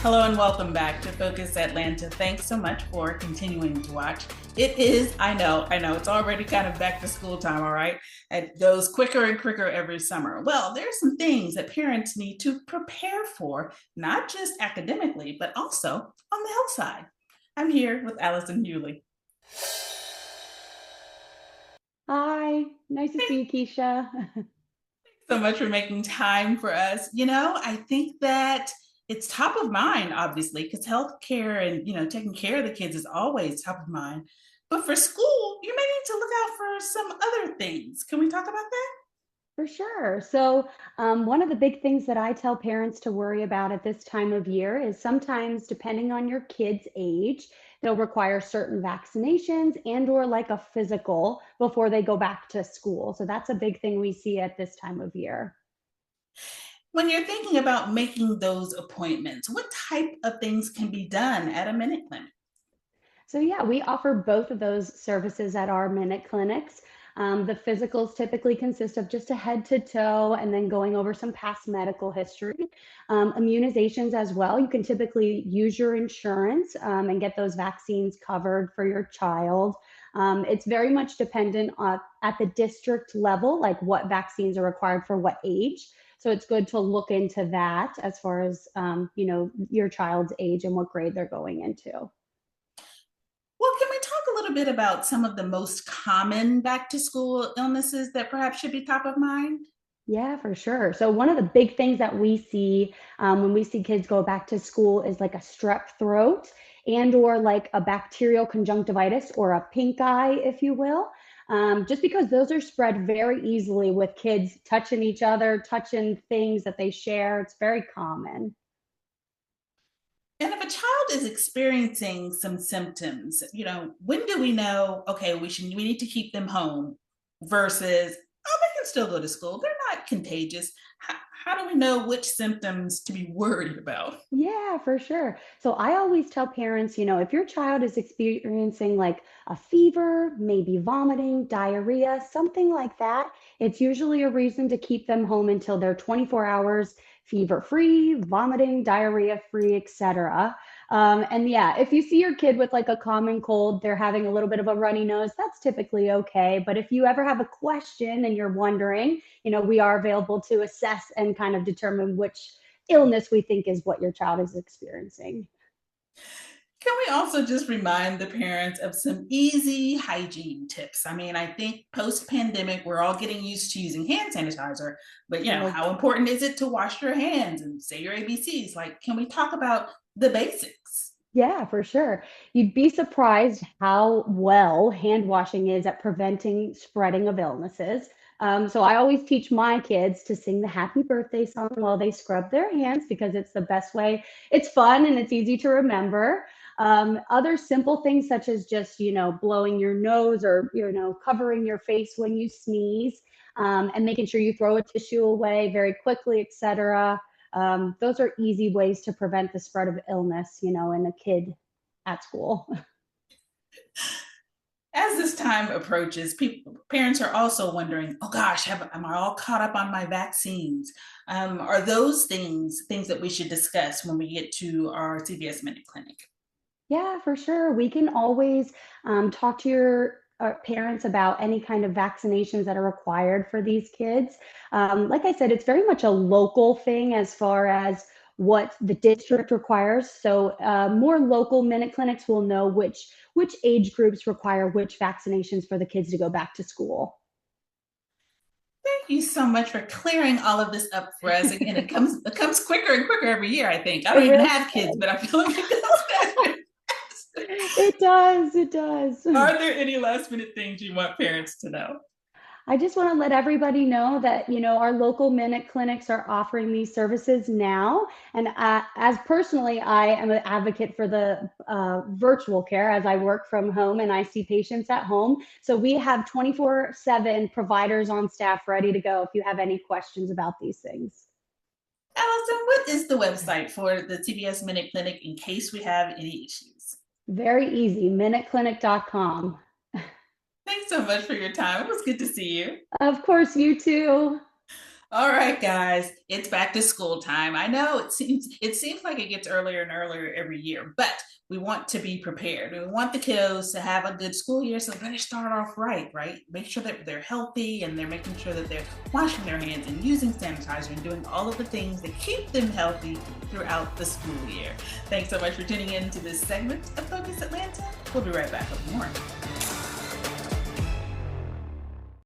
Hello and welcome back to Focus Atlanta. Thanks so much for continuing to watch. It is, I know, it's already kind of back to school time, all right? It goes quicker and quicker every summer. Well, there's some things that parents need to prepare for, not just academically, but also on the health side. I'm here with Allison Hewley. Hi, nice to see you, Keisha. So much for making time for us. I think that it's top of mind, obviously, because healthcare and taking care of the kids is always top of mind. But for school, you may need to look out for some other things. Can we talk about that? For sure. So, one of the big things that I tell parents to worry about at this time of year is sometimes, depending on your kid's age, they'll require certain vaccinations and or like a physical before they go back to school. So that's a big thing we see at this time of year. When you're thinking about making those appointments, what type of things can be done at a minute clinic? So yeah, we offer both of those services at our Minute Clinics. The physicals typically consist of just a head to toe and then going over some past medical history. Immunizations as well. You can typically use your insurance and get those vaccines covered for your child. It's very much dependent on at the district level, like what vaccines are required for what age. So it's good to look into that as far as your child's age and what grade they're going into. Well, can we talk a little bit about some of the most common back to school illnesses that perhaps should be top of mind? Yeah, for sure. So one of the big things that we see when we see kids go back to school is like a strep throat and or like a bacterial conjunctivitis or a pink eye, if you will. Just because those are spread very easily with kids touching each other, touching things that they share. It's very common. And if a child is experiencing some symptoms, when do we know, okay, we need to keep them home versus, oh, they can still go to school. They're not contagious. How do we know which symptoms to be worried about? Yeah, for sure. So I always tell parents, if your child is experiencing like a fever, maybe vomiting, diarrhea, something like that, it's usually a reason to keep them home until they're 24 hours fever free, vomiting, diarrhea free, etc. And yeah, if you see your kid with like a common cold, they're having a little bit of a runny nose, that's typically okay. But if you ever have a question and you're wondering, we are available to assess and kind of determine which illness we think is what your child is experiencing. Can we also just remind the parents of some easy hygiene tips? I mean, I think post pandemic, we're all getting used to using hand sanitizer, but Oh, how important is it to wash your hands and say your ABCs? Like, can we talk about the basics? yeah, for sure. You'd be surprised how well hand washing is at preventing spreading of illnesses. So I always teach my kids to sing the happy birthday song while they scrub their hands because it's the best way. It's fun and it's easy to remember. Other simple things such as just, blowing your nose or, covering your face when you sneeze and making sure you throw a tissue away very quickly, etc. Those are easy ways to prevent the spread of illness, in a kid at school. As this time approaches, parents are also wondering, oh gosh, am I all caught up on my vaccines? Are those things that we should discuss when we get to our CVS Minute Clinic? Yeah, for sure. We can always talk to your parents about any kind of vaccinations that are required for these kids. Like I said, it's very much a local thing as far as what the district requires. So more local minute clinics will know which age groups require which vaccinations for the kids to go back to school. Thank you so much for clearing all of this up for us. Again, it comes quicker and quicker every year, I think. I It don't even really have kids, but I feel like it goes faster. it does. It does. Are there any last minute things you want parents to know? I just want to let everybody know that, our local minute clinics are offering these services now. And as personally, I am an advocate for the virtual care as I work from home and I see patients at home. So we have 24/7 providers on staff ready to go if you have any questions about these things. Allison, what is the website for the CBS Minute Clinic in case we have any issues? Very easy, minuteclinic.com. Thanks so much for your time. It was good to see you. Of course, you too. All right, guys, it's back to school time. I know it seems like it gets earlier and earlier every year, but we want to be prepared. We want the kiddos to have a good school year, so we better start off right, right? Make sure that they're healthy and they're making sure that they're washing their hands and using sanitizer and doing all of the things that keep them healthy throughout the school year. Thanks so much for tuning in to this segment of Focus Atlanta. We'll be right back with more.